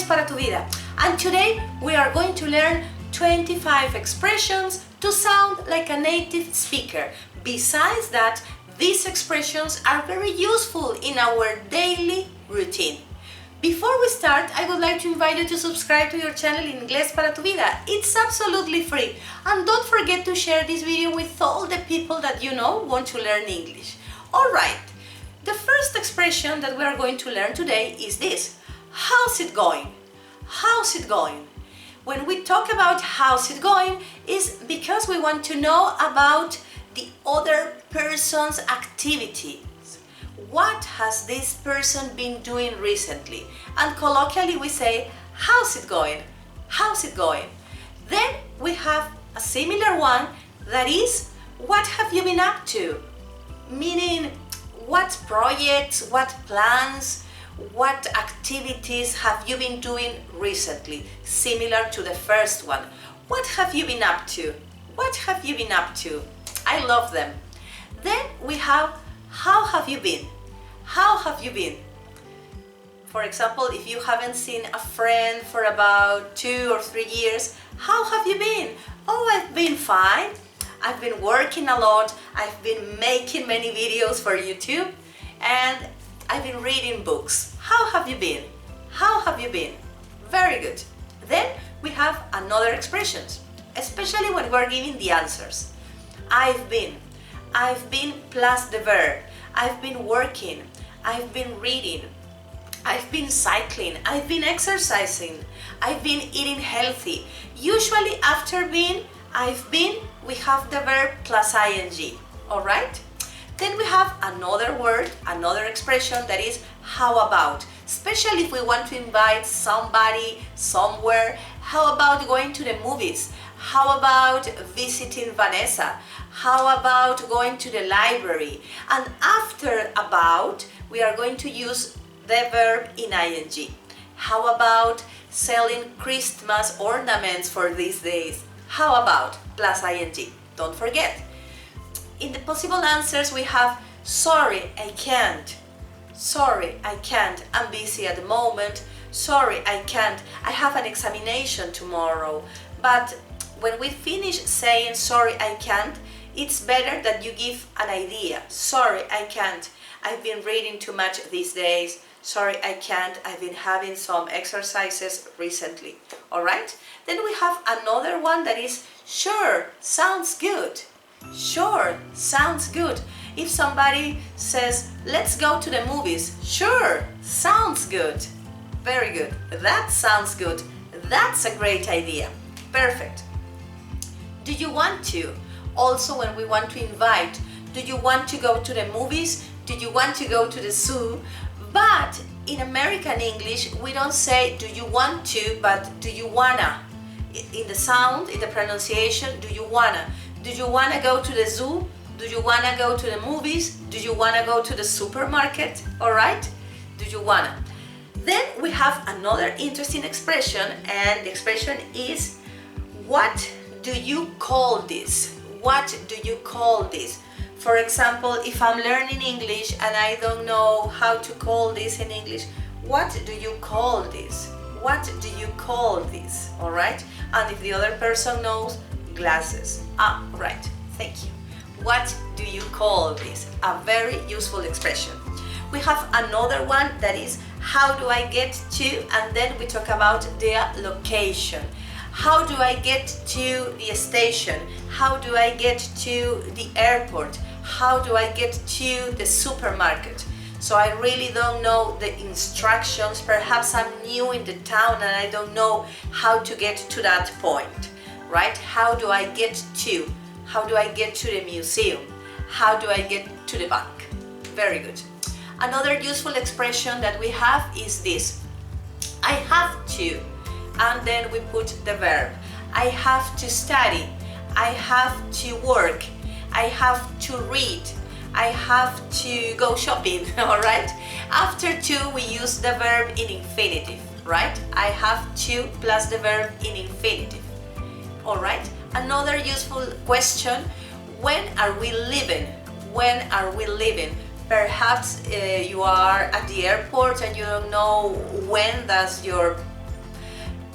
Inglés para tu vida, and today we are going to learn 25 expressions to sound like a native speaker. Besides that, these expressions are very useful in our daily routine. Before we start, I would like to invite you to subscribe to your channel Inglés para tu vida. It's absolutely free. And don't forget to share this video with all the people that you know want to learn English. Alright, the first expression that we are going to learn today is this. How's it going? How's it going? When we talk about how's it going, is because we want to know about the other person's activity. What has this person been doing recently? And colloquially we say, how's it going? How's it going? Then we have a similar one that is, what have you been up to? Meaning, what projects, what plans, what activities have you been doing recently? Similar to the first one. What have you been up to? What have you been up to? I love them. Then we have, how have you been? How have you been? For example, if you haven't seen a friend for about 2 or 3 years, how have you been? Oh, I've been fine. I've been working a lot. I've been making many videos for YouTube and I've been reading books. How have you been? How have you been? Very good. Then we have another expressions, especially when we're giving the answers. I've been plus the verb. I've been working, I've been reading, I've been cycling, I've been exercising, I've been eating healthy. Usually after been, I've been, we have the verb plus ing, alright? Then we have another word, another expression that is how about. Especially if we want to invite somebody somewhere. How about going to the movies? How about visiting Vanessa? How about going to the library? And after about, we are going to use the verb in ing. How about selling Christmas ornaments for these days? How about plus ing? Don't forget. In the possible answers we have sorry, I can't. Sorry, I can't. I'm busy at the moment. Sorry, I can't. I have an examination tomorrow. But when we finish saying sorry, I can't, it's better that you give an idea. Sorry, I can't. I've been reading too much these days. Sorry, I can't. I've been having some exercises recently. Alright? Then we have another one that is sure, sounds good. Sure, sounds good. If somebody says, let's go to the movies, sure, sounds good. Very good. That sounds good. That's a great idea. Perfect. Do you want to? Also, when we want to invite, do you want to go to the movies? Do you want to go to the zoo? But in American English, we don't say do you want to, but do you wanna. In the sound, in the pronunciation, do you wanna. Do you wanna go to the zoo? Do you wanna go to the movies? Do you wanna go to the supermarket? Alright? Do you wanna? Then we have another interesting expression, and the expression is what do you call this? What do you call this? For example, if I'm learning English and I don't know how to call this in English, what do you call this? What do you call this? Alright? And if the other person knows, glasses. Ah, right. Thank you. What do you call this? A very useful expression. We have another one that is how do I get to, and then we talk about their location. How do I get to the station? How do I get to the airport? How do I get to the supermarket? So I really don't know the instructions. Perhaps I'm new in the town and I don't know how to get to that point, right? How do I get to? How do I get to the museum? How do I get to the bank? Very good. Another useful expression that we have is this. I have to. And then we put the verb. I have to study. I have to work. I have to read. I have to go shopping, alright? After to, we use the verb in infinitive, right? I have to plus the verb in infinitive, alright? Another useful question, when are we leaving? When are we leaving? Perhaps you are at the airport and you don't know when does your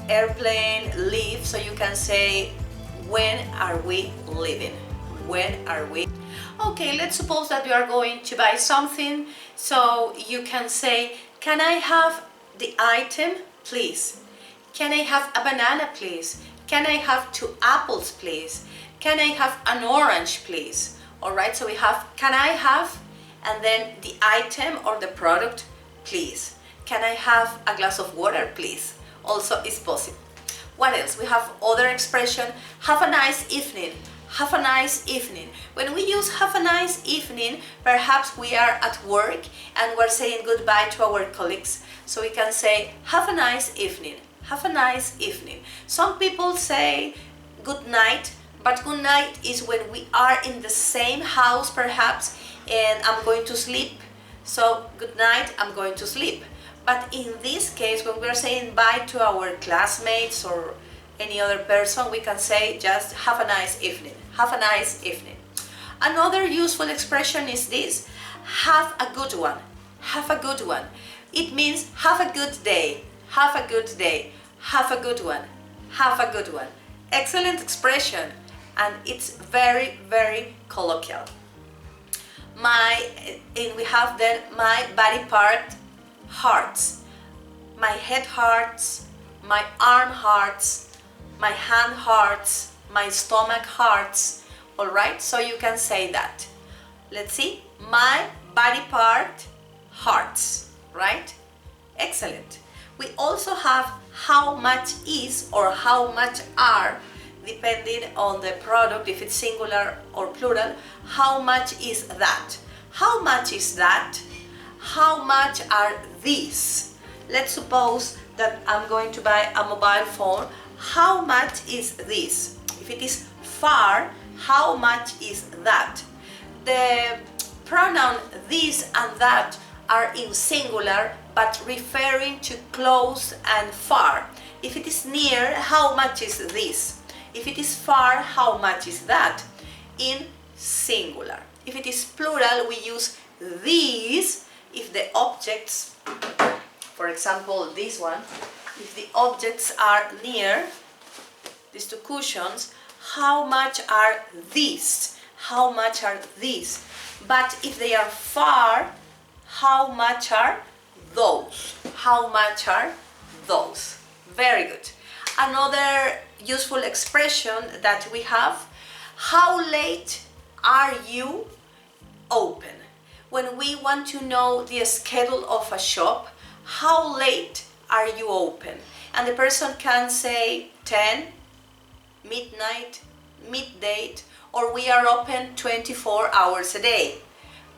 airplane, leave, so you can say when are we leaving? When are we? Okay, let's suppose that you are going to buy something, so you can say, can I have the item, please? Can I have a banana, please? Can I have 2 apples, please? Can I have an orange, please? Alright, so we have can I have, and then the item or the product, please. Can I have a glass of water, please? Also is possible. What else? We have other expression, have a nice evening. Have a nice evening. When we use have a nice evening, perhaps we are at work and we're saying goodbye to our colleagues. So we can say have a nice evening. Have a nice evening. Some people say good night, but good night is when we are in the same house perhaps and I'm going to sleep. So good night, I'm going to sleep. But in this case, when we're saying bye to our classmates or any other person, we can say just have a nice evening. Have a nice evening. Another useful expression is this, have a good one. Have a good one. It means have a good day. Have a good day. Have a good one. Have a good one. Excellent expression, and it's very, very colloquial. And we have then my body part hurts. My head hurts. My arm hurts. My hand hurts. My stomach hurts. Alright, so you can say that. Let's see. My body part hurts. Right? Excellent. We also have how much is or how much are, depending on the product, if it's singular or plural. How much is that? How much is that? How much are these? Let's suppose that I'm going to buy a mobile phone. How much is this? If it is far, how much is that? The pronoun this and that are in singular, but referring to close and far. If it is near, how much is this? If it is far, how much is that? In singular. If it is plural, we use these if the objects, for example this one, if the objects are near, these 2 cushions, how much are these? How much are these? But if they are far, how much are those? How much are those? Very good. Another useful expression that we have, how late are you open? When we want to know the schedule of a shop, how late are you open? And the person can say 10, midnight, midday, or we are open 24 hours a day.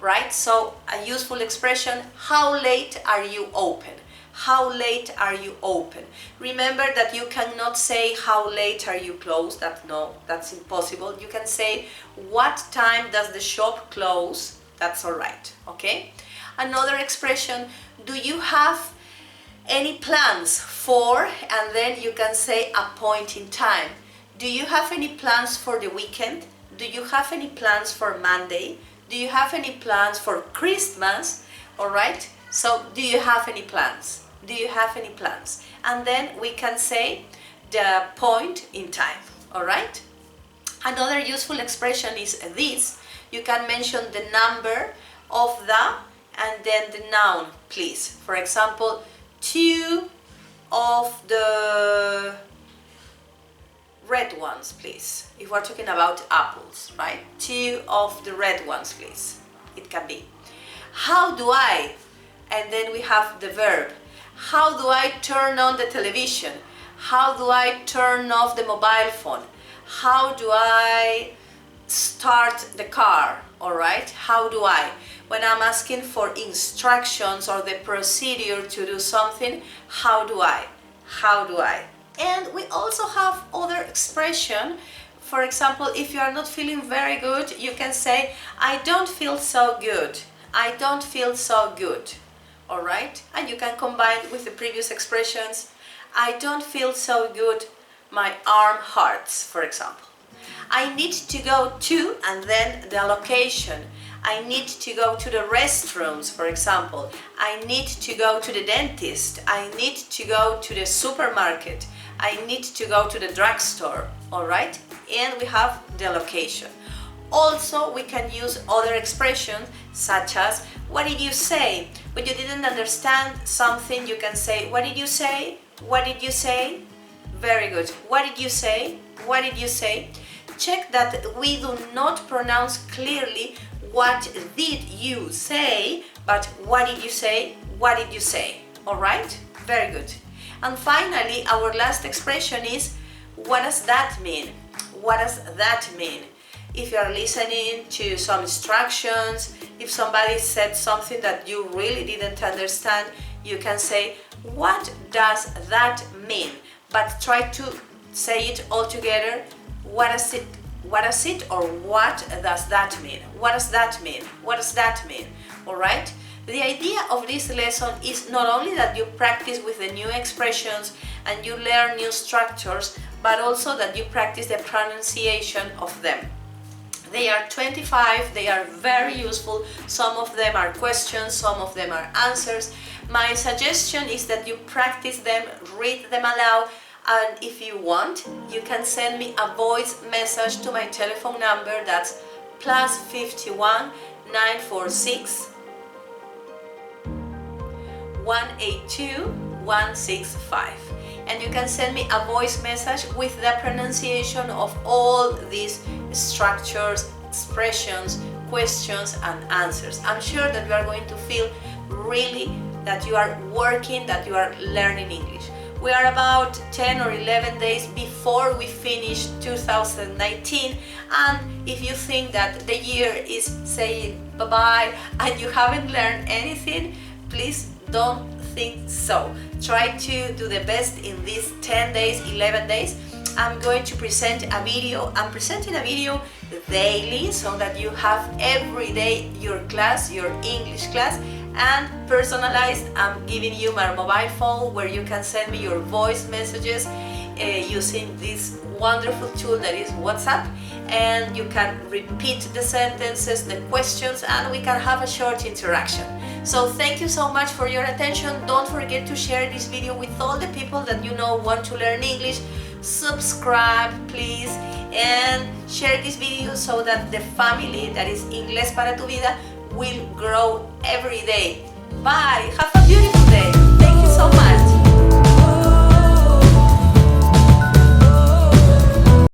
Right? So a useful expression, how late are you open? How late are you open? Remember that you cannot say how late are you closed. That's impossible. You can say what time does the shop close. That's all right. Okay? Another expression, do you have any plans for, and then you can say a point in time. Do you have any plans for the weekend? Do you have any plans for Monday? Do you have any plans for Christmas? Alright, so do you have any plans? Do you have any plans? And then we can say the point in time. Alright? Another useful expression is this. You can mention the number of the and then the noun, please. For example, 2 of the red ones, please. If we're talking about apples, right? 2 of the red ones, please. It can be. How do I? And then we have the verb. How do I turn on the television? How do I turn off the mobile phone? How do I start the car? All right? How do I? When I'm asking for instructions or the procedure to do something, how do I? How do I? And we also have other expression. For example, if you are not feeling very good, you can say, I don't feel so good. I don't feel so good. All right? And you can combine with the previous expressions. I don't feel so good. My arm hurts, for example. I need to go to, and then the location. I need to go to the restrooms, for example. I need to go to the dentist. I need to go to the supermarket. I need to go to the drugstore, all right? And we have the location. Also, we can use other expressions such as, what did you say? When you didn't understand something, you can say, what did you say? What did you say? Very good. What did you say? What did you say? Check that we do not pronounce clearly what did you say, but what did you say? What did you say? All right? Very good. And finally, our last expression is, what does that mean? What does that mean? If you are listening to some instructions, if somebody said something that you really didn't understand, you can say, what does that mean? But try to say it all together. What does it, or what does that mean? What does that mean? What does that mean? All right? The idea of this lesson is not only that you practice with the new expressions and you learn new structures, but also that you practice the pronunciation of them. They are 25, they are very useful. Some of them are questions, some of them are answers. My suggestion is that you practice them, read them aloud, and if you want, you can send me a voice message to my telephone number, that's +51 946 182 165. And you can send me a voice message with the pronunciation of all these structures, expressions, questions and answers. I'm sure that you are going to feel really that you are working, that you are learning English. We are about 10 or 11 days before we finish 2019, and if you think that the year is saying bye-bye and you haven't learned anything, please don't think so. Try to do the best in these 10 days, 11 days. I'm going to present a video. I'm presenting a video daily so that you have every day your class, your English class, and personalized. I'm giving you my mobile phone where you can send me your voice messages using this wonderful tool that is WhatsApp, and you can repeat the sentences, the questions, and we can have a short interaction. So thank you so much for your attention. Don't forget to share this video with all the people that you know want to learn English. Subscribe please, and share this video so that the family that is Inglés para tu vida will grow every day. Bye! Have a beautiful day! Thank you so much!